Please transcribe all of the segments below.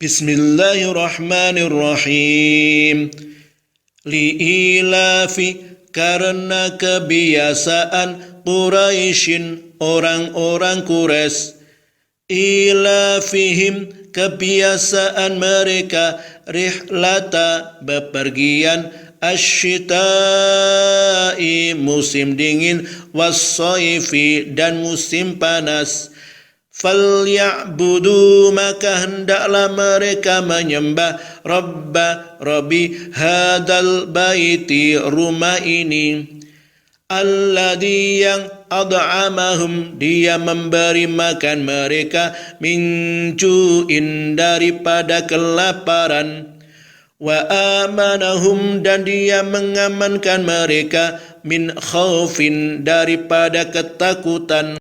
Bismillahirrahmanirrahim. Li'ilafi, karena kebiasaan Quraisyin, orang-orang Quraisy. Ilafihim, kebiasaan mereka. Rihlata, bepergian. Asyita'i, musim dingin. Wassaifi, dan musim panas. Falya'budu, maka hendaklah mereka menyembah Rabbi hadal baiti, rumah ini. Alladhi, yang ad'amahum, dia memberi makan mereka, min ju'in, daripada kelaparan. Wa amanahum, dan dia mengamankan mereka, min khaufin, daripada ketakutan.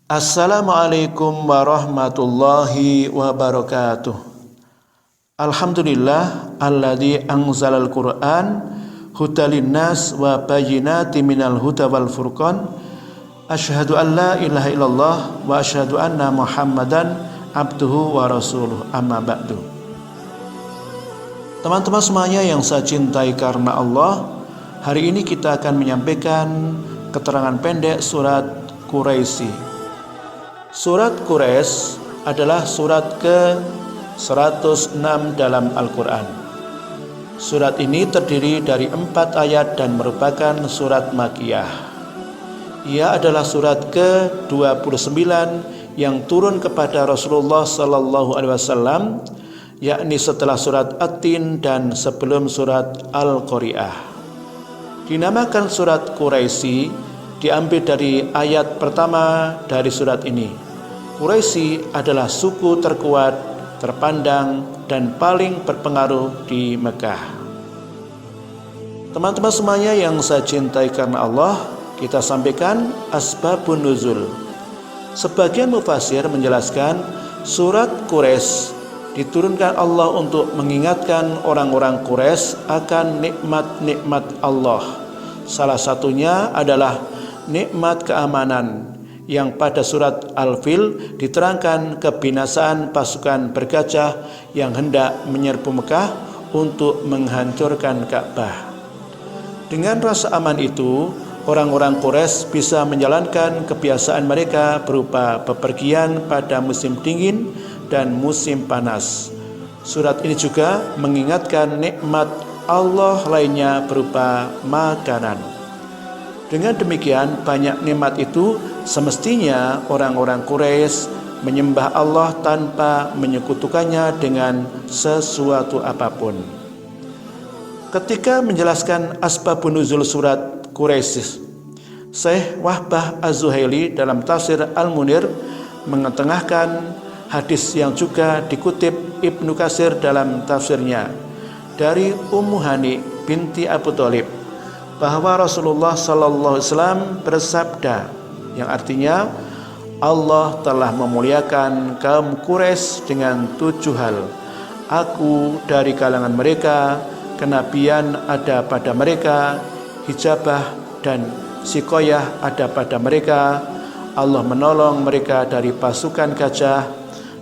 Assalamualaikum warahmatullahi wabarakatuh. Alhamdulillah alladzi anzalal Qur'an hudalin nas wa bayyinatin minal huda wal furqan. Asyhadu an la ilaha illallah wa asyhadu anna Muhammadan abduhu wa rasuluh. Amma ba'du. Teman-teman semuanya yang saya cintai karena Allah, hari ini kita akan menyampaikan keterangan pendek surat Quraisy. Surat Quraisy adalah surat ke-106 dalam Al-Quran. Surat ini terdiri dari 4 ayat dan merupakan surat Makkiyah. Ia adalah surat ke-29 yang turun kepada Rasulullah SAW, yakni setelah surat At-Tin dan sebelum surat Al-Qari'ah. Dinamakan surat Quraisy diambil dari ayat pertama dari surat ini. Quraisy adalah suku terkuat, terpandang, dan paling berpengaruh di Mekah. Teman-teman semuanya yang saya cintai karena Allah, kita sampaikan asbabun nuzul. Sebagian mufassir menjelaskan surat Quraisy diturunkan Allah untuk mengingatkan orang-orang Quraisy akan nikmat-nikmat Allah. Salah satunya adalah nikmat keamanan yang pada surat Al-Fil diterangkan kebinasaan pasukan bergajah yang hendak menyerbu Mekah untuk menghancurkan Ka'bah. Dengan rasa aman itu, orang-orang Quraisy bisa menjalankan kebiasaan mereka berupa bepergian pada musim dingin dan musim panas. Surat ini juga mengingatkan nikmat Allah lainnya berupa makanan. Dengan demikian, banyak nikmat itu semestinya orang-orang Quraisy menyembah Allah tanpa menyekutukannya dengan sesuatu apapun. Ketika menjelaskan asbabun nuzul surat Quraisy, Syekh Wahbah Az-Zuhaili dalam tafsir Al-Munir mengetengahkan hadis yang juga dikutip Ibnu Katsir dalam tafsirnya dari Ummu Hani binti Abu Thalib, bahwa Rasulullah SAW bersabda, yang artinya Allah telah memuliakan kaum Quraisy dengan 7 hal. Aku dari kalangan mereka, kenabian ada pada mereka, hijabah dan sikoyah ada pada mereka, Allah menolong mereka dari pasukan gajah.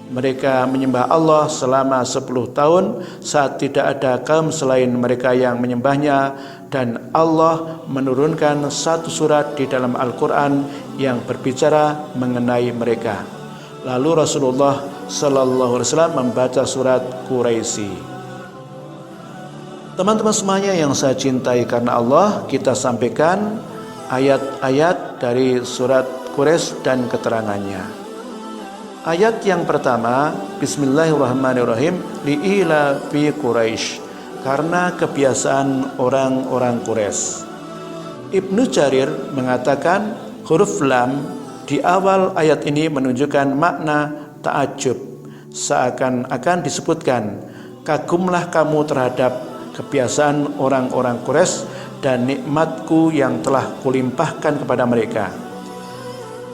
Mereka menyembah Allah selama 10 tahun saat tidak ada kaum selain mereka yang menyembahnya, dan Allah menurunkan satu surat di dalam Al-Quran yang berbicara mengenai mereka. Lalu Rasulullah SAW membaca surat Quraisy. Teman-teman semuanya yang saya cintai karena Allah, kita sampaikan ayat-ayat dari surat Quraisy dan keterangannya. Ayat yang pertama, Bismillahirrahmanirrahim, li'ila fi Quraisy, karena kebiasaan orang-orang Quraisy. Ibnu Jarir mengatakan huruf lam di awal ayat ini menunjukkan makna ta'ajub, seakan-akan disebutkan, kagumlah kamu terhadap kebiasaan orang-orang Quraisy dan nikmatku yang telah kulimpahkan kepada mereka.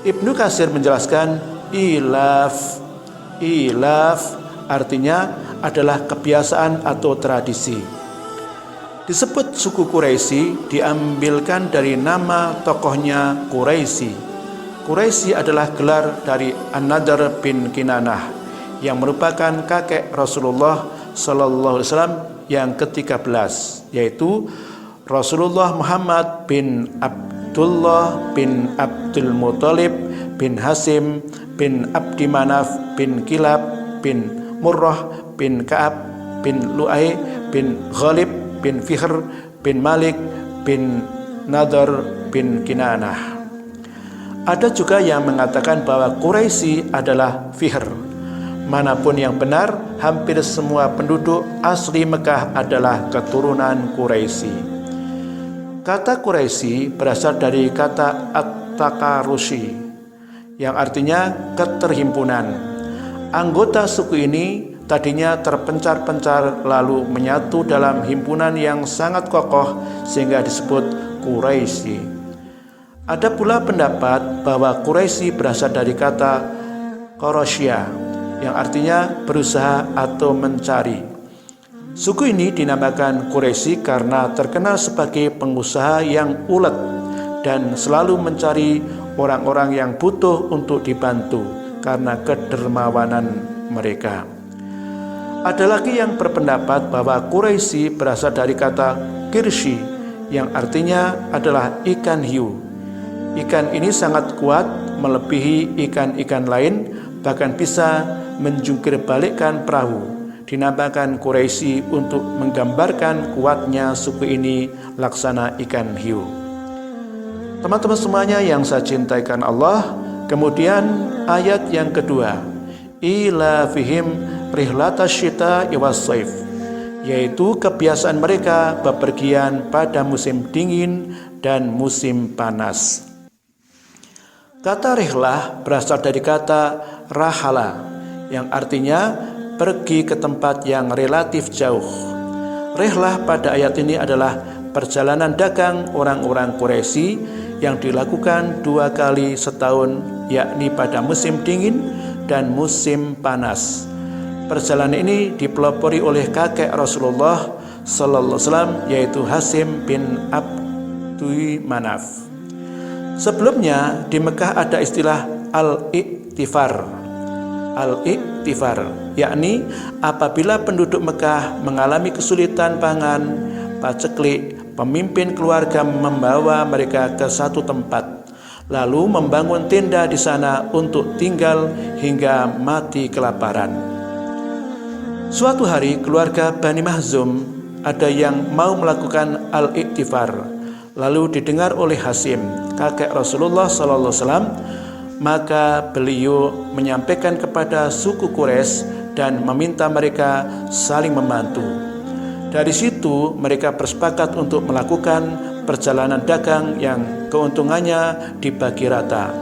Ibnu Katsir menjelaskan Ilaf artinya adalah kebiasaan atau tradisi. Disebut suku Quraisy diambilkan dari nama tokohnya Quraisy. Quraisy adalah gelar dari An-Nadr bin Kinanah yang merupakan kakek Rasulullah sallallahu alaihi wasallam yang ke-13, yaitu Rasulullah Muhammad bin Abdullah bin Abdul Muthalib bin Hasim bin Abdi Manaf bin Kilab bin Murrah bin Ka'ab bin Lu'ay bin Ghalib bin Fihr bin Malik bin Nadr bin Kinanah. Ada juga yang mengatakan bahwa Quraisy adalah Fihr. Manapun yang benar, hampir semua penduduk asli Mekah adalah keturunan Quraisy. Kata Quraisy berasal dari kata at-taqarusi yang artinya keterhimpunan. Anggota suku ini tadinya terpencar-pencar lalu menyatu dalam himpunan yang sangat kokoh sehingga disebut Quraisy. Ada pula pendapat bahwa Quraisy berasal dari kata Qarasya yang artinya berusaha atau mencari. Suku ini dinamakan Quraisy karena terkenal sebagai pengusaha yang ulet dan selalu mencari orang-orang yang butuh untuk dibantu karena kedermawanan mereka. Ada lagi yang berpendapat bahwa Quraisy berasal dari kata Kirshi yang artinya adalah ikan hiu. Ikan ini sangat kuat melebihi ikan-ikan lain, bahkan bisa menjungkir balikkan perahu. Dinamakan Quraisy untuk menggambarkan kuatnya suku ini laksana ikan hiu. Teman-teman semuanya yang saya cintai karena Allah, kemudian ayat yang kedua, ila fihim rihlata syita iwas saif, yaitu kebiasaan mereka bepergian pada musim dingin dan musim panas. Kata rihlah berasal dari kata rahala yang artinya pergi ke tempat yang relatif jauh. Rihlah pada ayat ini adalah perjalanan dagang orang-orang Quraisy yang dilakukan 2 kali setahun, yakni pada musim dingin dan musim panas. Perjalanan ini dipelopori oleh kakek Rasulullah sallallahu alaihi wasallam, yaitu Hasim bin Abdi Manaf. Sebelumnya di Mekah ada istilah al-iktifar. Al-iktifar yakni apabila penduduk Mekah mengalami kesulitan pangan, paceklik, pemimpin keluarga membawa mereka ke satu tempat lalu membangun tenda di sana untuk tinggal hingga mati kelaparan. Suatu hari keluarga Bani Mahzum ada yang mau melakukan al-iktifar. Lalu didengar oleh Hasim, kakek Rasulullah SAW, maka beliau menyampaikan kepada suku Quraisy dan meminta mereka saling membantu. Dari situ mereka bersepakat untuk melakukan perjalanan dagang yang keuntungannya dibagi rata.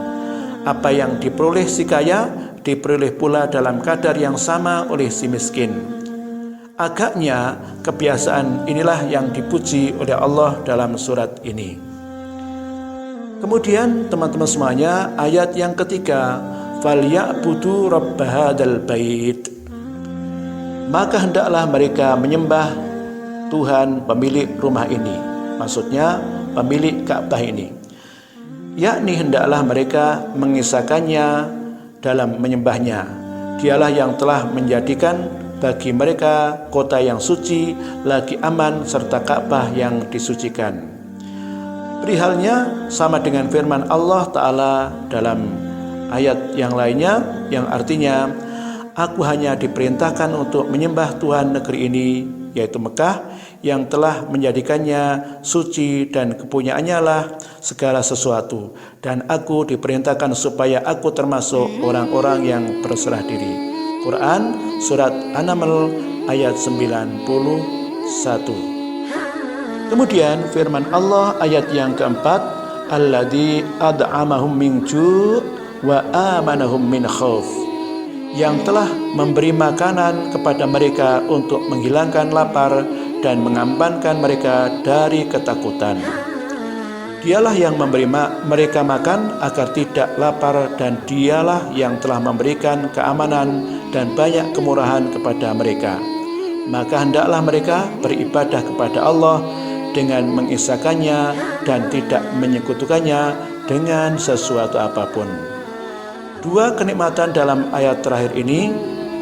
Apa yang diperoleh si kaya diperoleh pula dalam kadar yang sama oleh si miskin. Agaknya kebiasaan inilah yang dipuji oleh Allah dalam surat ini. Kemudian teman-teman semuanya, ayat yang ketiga, falyabudu rabb hadzal bait, maka hendaklah mereka menyembah Tuhan pemilik rumah ini, maksudnya pemilik Ka'bah ini, yakni hendaklah mereka mengisahkannya dalam menyembahnya. Dialah yang telah menjadikan bagi mereka kota yang suci, lagi aman, serta Ka'bah yang disucikan. Perihalnya sama dengan firman Allah Ta'ala dalam ayat yang lainnya yang artinya, aku hanya diperintahkan untuk menyembah Tuhan negeri ini, yaitu Mekah, yang telah menjadikannya suci dan kepunyaannya lah segala sesuatu, dan aku diperintahkan supaya aku termasuk orang-orang yang berserah diri. Quran surat An-Naml ayat 91. Kemudian firman Allah ayat yang keempat, alladzi ad'amahum min ju' wa amanahum min khauf, yang telah memberi makanan kepada mereka untuk menghilangkan lapar dan mengamankan mereka dari ketakutan. Dialah yang memberi mereka makan agar tidak lapar, dan dialah yang telah memberikan keamanan dan banyak kemurahan kepada mereka. Maka hendaklah mereka beribadah kepada Allah dengan mengesahkannya dan tidak menyekutukannya dengan sesuatu apapun. Dua kenikmatan dalam ayat terakhir ini,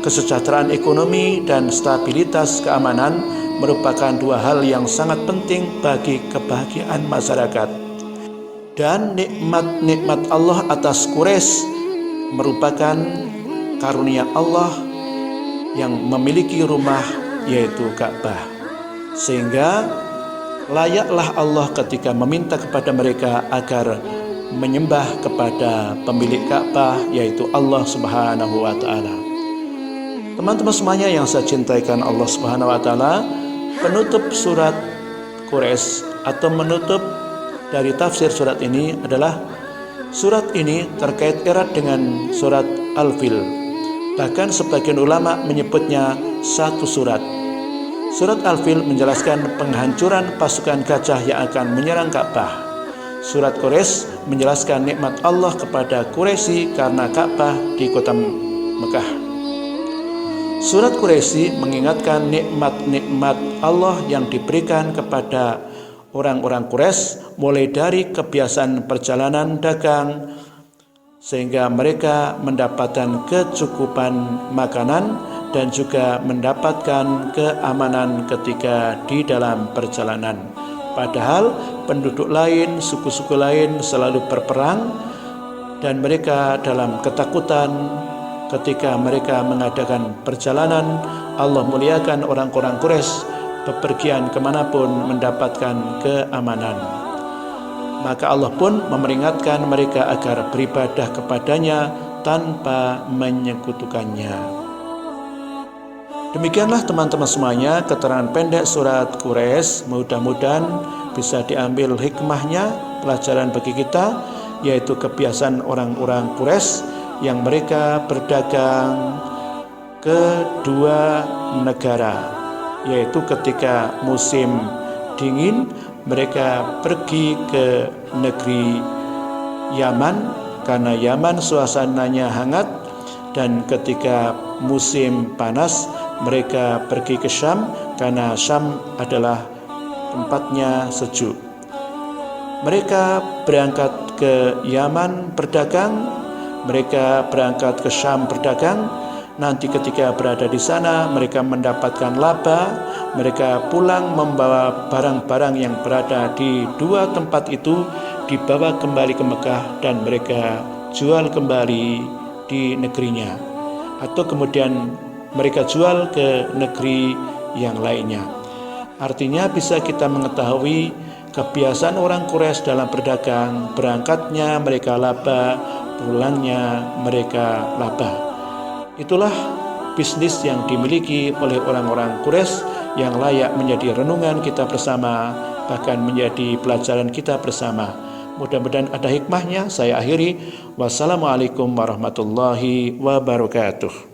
kesejahteraan ekonomi dan stabilitas keamanan, merupakan dua hal yang sangat penting bagi kebahagiaan masyarakat. Dan nikmat-nikmat Allah atas Quraisy merupakan karunia Allah yang memiliki rumah, yaitu Ka'bah. Sehingga layaklah Allah ketika meminta kepada mereka agar menyembah kepada pemilik Ka'bah, yaitu Allah Subhanahu wa Ta'ala. Teman-teman semuanya yang saya cintai Allah Subhanahu wa Ta'ala, penutup surat Quraisy atau menutup dari tafsir surat ini adalah surat ini terkait erat dengan surat Al-Fil. Bahkan sebagian ulama menyebutnya satu surat. Surat Al-Fil menjelaskan penghancuran pasukan gajah yang akan menyerang Ka'bah. Surat Quraisy menjelaskan nikmat Allah kepada Quraisy karena Ka'bah di kota Mekah. Surat Quraisy mengingatkan nikmat-nikmat Allah yang diberikan kepada orang-orang Quraisy, mulai dari kebiasaan perjalanan dagang sehingga mereka mendapatkan kecukupan makanan dan juga mendapatkan keamanan ketika di dalam perjalanan. Padahal penduduk lain, suku-suku lain selalu berperang dan mereka dalam ketakutan ketika mereka mengadakan perjalanan. Allah muliakan orang-orang Quraisy bepergian kemanapun mendapatkan keamanan. Maka Allah pun memperingatkan mereka agar beribadah kepadanya tanpa menyekutukannya. Demikianlah teman-teman semuanya keterangan pendek surat Quraisy. Mudah-mudahan bisa diambil hikmahnya, pelajaran bagi kita, yaitu kebiasaan orang-orang Quraisy yang mereka berdagang ke dua negara, yaitu ketika musim dingin mereka pergi ke negeri Yaman karena Yaman suasananya hangat, dan ketika musim panas mereka pergi ke Syam karena Syam adalah tempatnya sejuk. Mereka berangkat ke Yaman berdagang, mereka berangkat ke Syam berdagang. Nanti ketika berada di sana mereka mendapatkan laba, mereka pulang membawa barang-barang yang berada di dua tempat itu dibawa kembali ke Mekah dan mereka jual kembali di negerinya, atau kemudian mereka jual ke negeri yang lainnya. Artinya bisa kita mengetahui kebiasaan orang Quraisy dalam berdagang, berangkatnya mereka laba, pulangnya mereka laba. Itulah bisnis yang dimiliki oleh orang-orang Quraisy yang layak menjadi renungan kita bersama, bahkan menjadi pelajaran kita bersama. Mudah-mudahan ada hikmahnya. Saya akhiri. Wassalamualaikum warahmatullahi wabarakatuh.